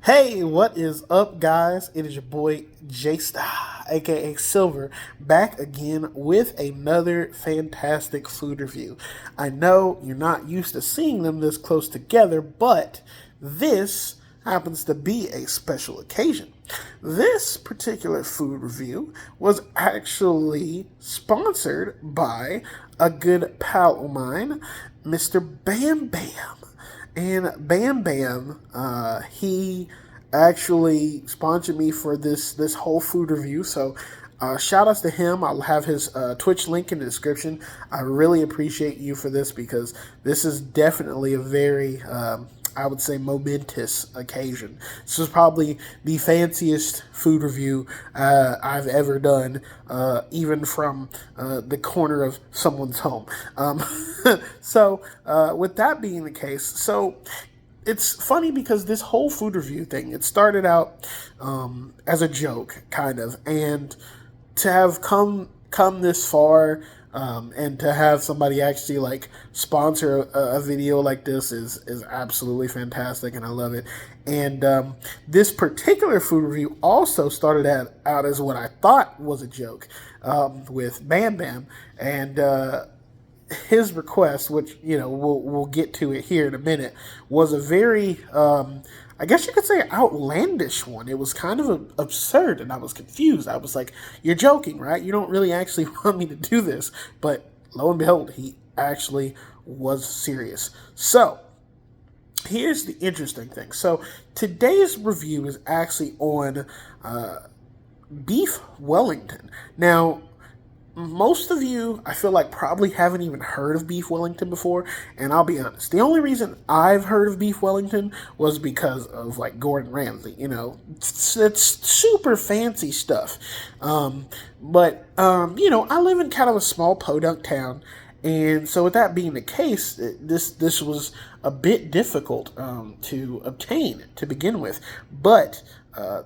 Hey, what is up, guys? It is your boy J-Star, aka Silver, back again with another fantastic food review. I know you're not used to seeing them this close together, but this happens to be a special occasion. This particular food review was actually sponsored by a good pal of mine, Mr. Bam Bam. And Bam Bam, he actually sponsored me for this whole food review. So shout outs to him. I'll have his Twitch link in the description. I really appreciate you for this because this is definitely a very I would say momentous occasion. This is probably the fanciest food review I've ever done, even from the corner of someone's home. So, with that being the case, so it's funny because this whole food review thing, it started out as a joke, kind of, and to have come this far, and to have somebody actually like sponsor a video like this is absolutely fantastic, and I love it. And this particular food review also started out as what I thought was a joke, with Bam Bam, and his request, which we'll get to it here in a minute, was a very I guess you could say outlandish one. It was kind of absurd, and I was confused. I was like, "You're joking, right? You don't really actually want me to do this." But lo and behold, he actually was serious. So here's the interesting thing. So today's review is actually on beef Wellington. Now, most of you, I feel like, probably haven't even heard of beef Wellington before, and I'll be honest. The only reason I've heard of beef Wellington was because of, like, Gordon Ramsay. It's super fancy stuff. I live in kind of a small podunk town, and so with that being the case, this was a bit difficult to obtain to begin with, but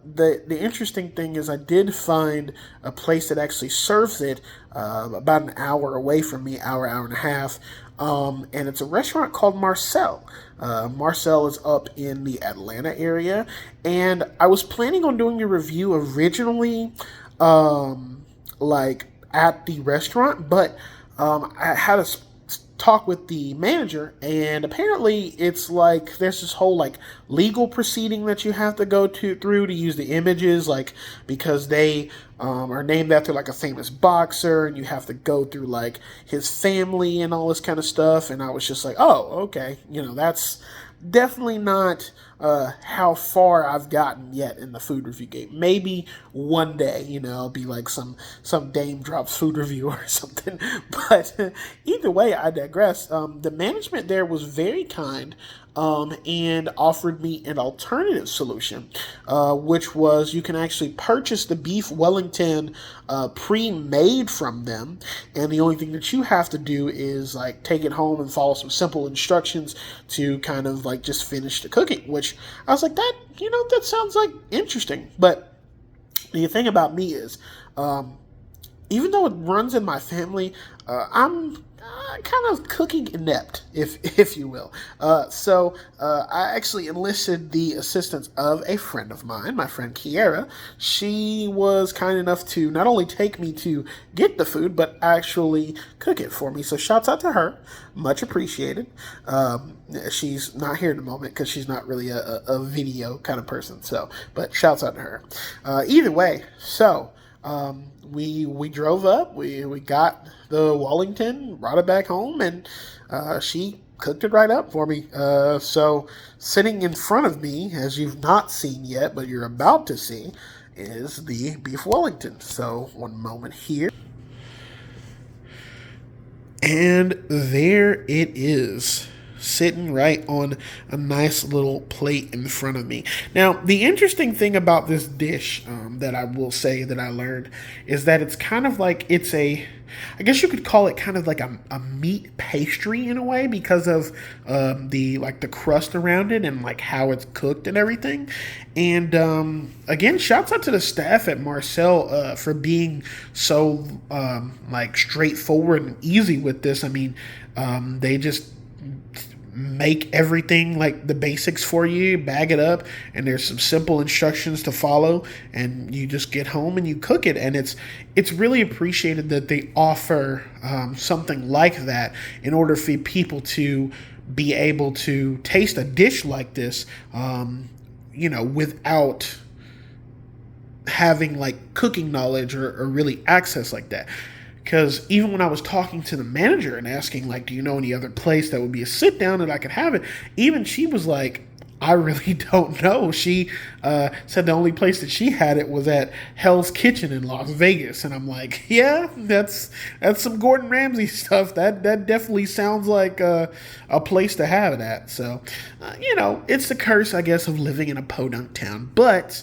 the interesting thing is I did find a place that actually serves it about an hour away from me, hour and a half, and it's a restaurant called Marcel. Marcel is up in the Atlanta area, and I was planning on doing a review originally, like at the restaurant, but I had a talk with the manager, and apparently it's like there's this whole like legal proceeding that you have to go through to use the images, like because they are named after like a famous boxer, and you have to go through like his family and all this kind of stuff. And I was just like, oh, okay, that's definitely not how far I've gotten yet in the food review game. Maybe one day, I'll be like some Dame Drops food review or something. But either way, I digress. The management there was very kind, and offered me an alternative solution, which was you can actually purchase the beef Wellington pre-made from them, and the only thing that you have to do is like take it home and follow some simple instructions to kind of like just finish the cooking, which I was like, that sounds like interesting. But the thing about me is, even though it runs in my family, I'm kind of cooking inept, if you will. So I actually enlisted the assistance of a friend of mine, my friend Kiera. She was kind enough to not only take me to get the food, but actually cook it for me. So shouts out to her. Much appreciated. She's not here in a moment because she's not really a video kind of person. But shouts out to her. Either way, so we drove up, we got the Wellington, brought it back home, and she cooked it right up for me. So sitting in front of me, as you've not seen yet, but you're about to see, is the beef Wellington. So one moment here. And there it is, sitting right on a nice little plate in front of me. Now, the interesting thing about this dish that I will say that I learned is that it's kind of like I guess you could call it kind of like a meat pastry in a way because of the crust around it and like how it's cooked and everything. And again, shouts out to the staff at Marcel for being so like straightforward and easy with this. I mean, they just make everything like the basics for you, bag it up, and there's some simple instructions to follow, and you just get home and you cook it. And it's really appreciated that they offer something like that in order for people to be able to taste a dish like this, without having like cooking knowledge or really access like that. Because even when I was talking to the manager and asking, like, do you know any other place that would be a sit down that I could have it? Even she was like, I really don't know. She said the only place that she had it was at Hell's Kitchen in Las Vegas. And I'm like, yeah, that's some Gordon Ramsay stuff. That definitely sounds like a place to have it at. So, it's the curse, I guess, of living in a podunk town. But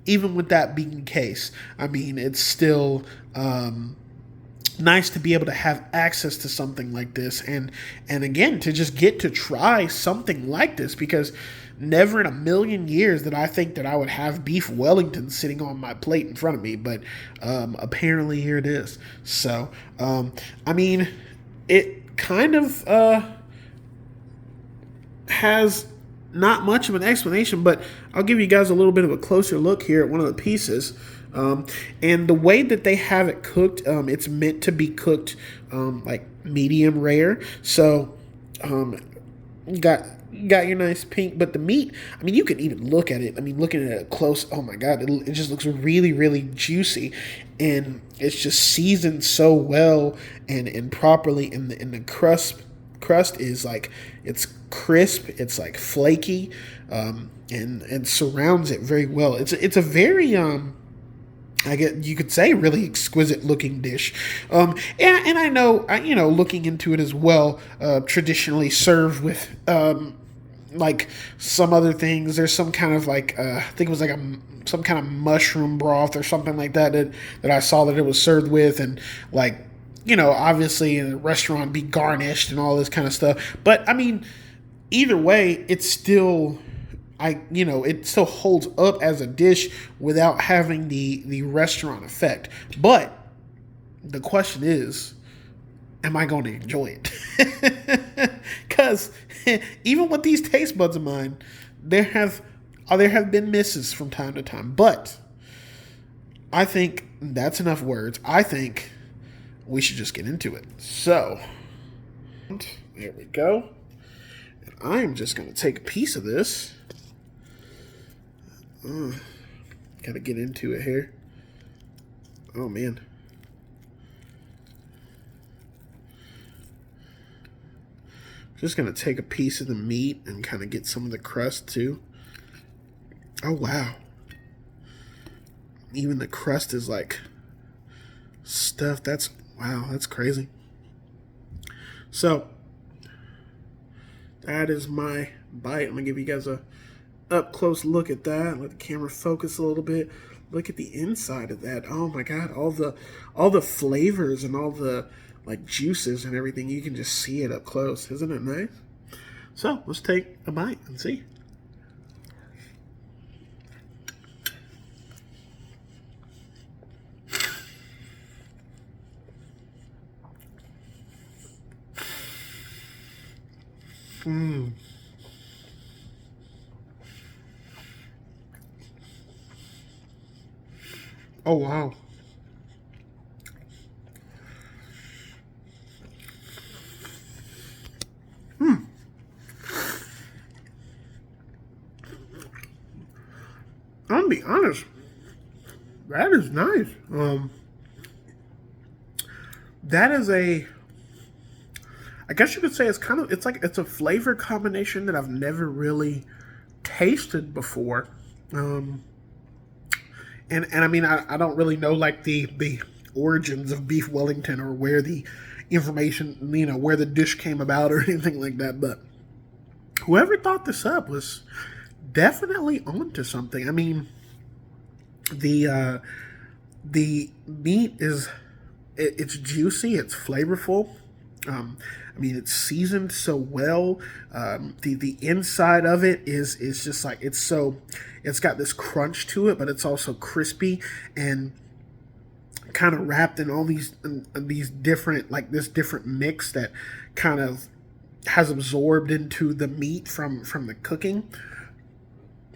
even with that being the case, I mean, it's still nice to be able to have access to something like this, and again, to just get to try something like this, because never in a million years did I think that I would have beef Wellington sitting on my plate in front of me, but apparently here it is. So, I mean, it kind of has not much of an explanation, but I'll give you guys a little bit of a closer look here at one of the pieces. And the way that they have it cooked, it's meant to be cooked like medium rare. So you got your nice pink, but the meat, I mean, you can even look at it. I mean, looking at it close, oh my God, it just looks really, really juicy, and it's just seasoned so well and properly. And the crust is like, it's crisp, it's like flaky, and surrounds it very well. It's a very I get, you could say, really exquisite looking dish. And I know, looking into it as well, traditionally served with like some other things. There's some kind of like I think it was like some kind of mushroom broth or something like that I saw that it was served with, and like, obviously in a restaurant be garnished and all this kind of stuff. But I mean, either way, it's still, it still holds up as a dish without having the restaurant effect. But the question is, am I going to enjoy it? Because even with these taste buds of mine, there have been misses from time to time. But I think that's enough words. I think we should just get into it. So, there we go. And I'm just going to take a piece of this. Gotta get into it here. Oh man. Just gonna take a piece of the meat and kind of get some of the crust too. Oh wow. Even the crust is like stuff. Wow, that's crazy. So that is my bite. I'm gonna give you guys a up close look at that. Let the camera focus a little bit. Look at the inside of that. Oh my God, all the flavors and all the like juices and everything. You can just see it up close. Isn't it nice? So let's take a bite and see. Oh, wow. I'll be honest. That is nice. That is I guess you could say it's a flavor combination that I've never really tasted before. And I mean, I don't really know like the origins of beef Wellington or where the information, where the dish came about or anything like that. But whoever thought this up was definitely onto something. I mean, the meat it's juicy, it's flavorful. I mean, it's seasoned so well. The inside of it is just like, it's got this crunch to it, but it's also crispy and kind of wrapped in all these different, like this different mix that kind of has absorbed into the meat from the cooking,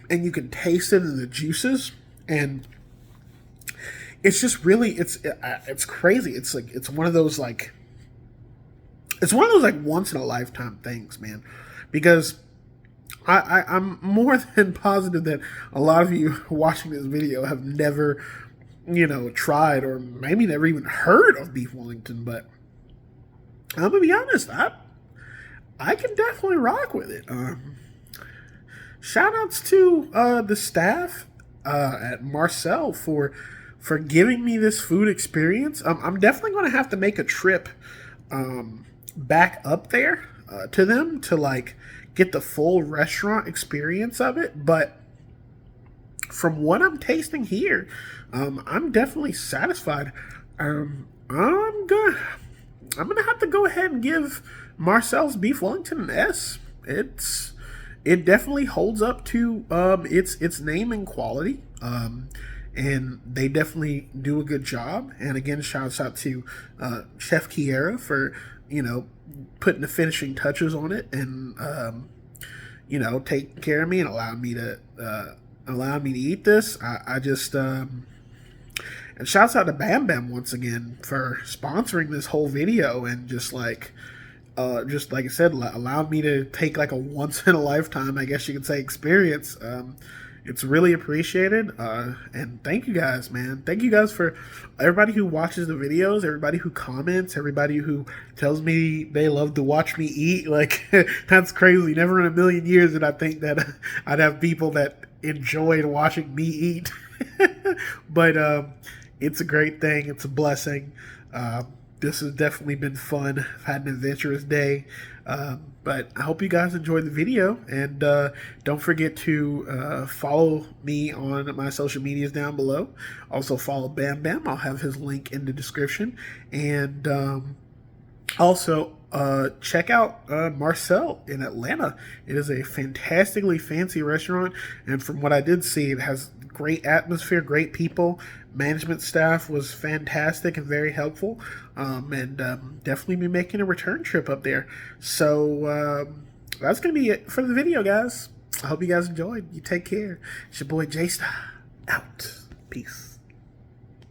and you can taste it in the juices, and it's just really it's crazy. It's like it's one of those like once in a lifetime things, man, because I'm more than positive that a lot of you watching this video have never, tried or maybe never even heard of beef Wellington. But I'm gonna be honest, I can definitely rock with it. Shout outs to the staff at Marcel for giving me this food experience. I'm definitely going to have to make a trip back up there to them to like get the full restaurant experience of it. But from what I'm tasting here, I'm definitely satisfied. I'm gonna have to go ahead and give Marcel's Beef Wellington an S. It definitely holds up to its name and quality, and they definitely do a good job. And again, shouts out to Chef Kiera for putting the finishing touches on it, and taking care of me and allowing me to eat this. I just and shouts out to Bam Bam once again for sponsoring this whole video and just like I said, allowed me to take like a once in a lifetime, I guess you could say, experience. It's really appreciated. And thank you guys, man. Thank you guys for everybody who watches the videos, everybody who comments, everybody who tells me they love to watch me eat. Like, that's crazy. Never in a million years did I think that I'd have people that enjoyed watching me eat. But it's a great thing. It's a blessing. This has definitely been fun. I've had an adventurous day. But I hope you guys enjoyed the video. And don't forget to follow me on my social medias down below. Also follow Bam Bam. I'll have his link in the description. And also check out Marcel in Atlanta. It is a fantastically fancy restaurant. And from what I did see, it has great atmosphere, great people. Management staff was fantastic and very helpful, and definitely be making a return trip up there. So that's going to be it for the video, guys. I hope you guys enjoyed. You take care. It's your boy J-Star, out. Peace.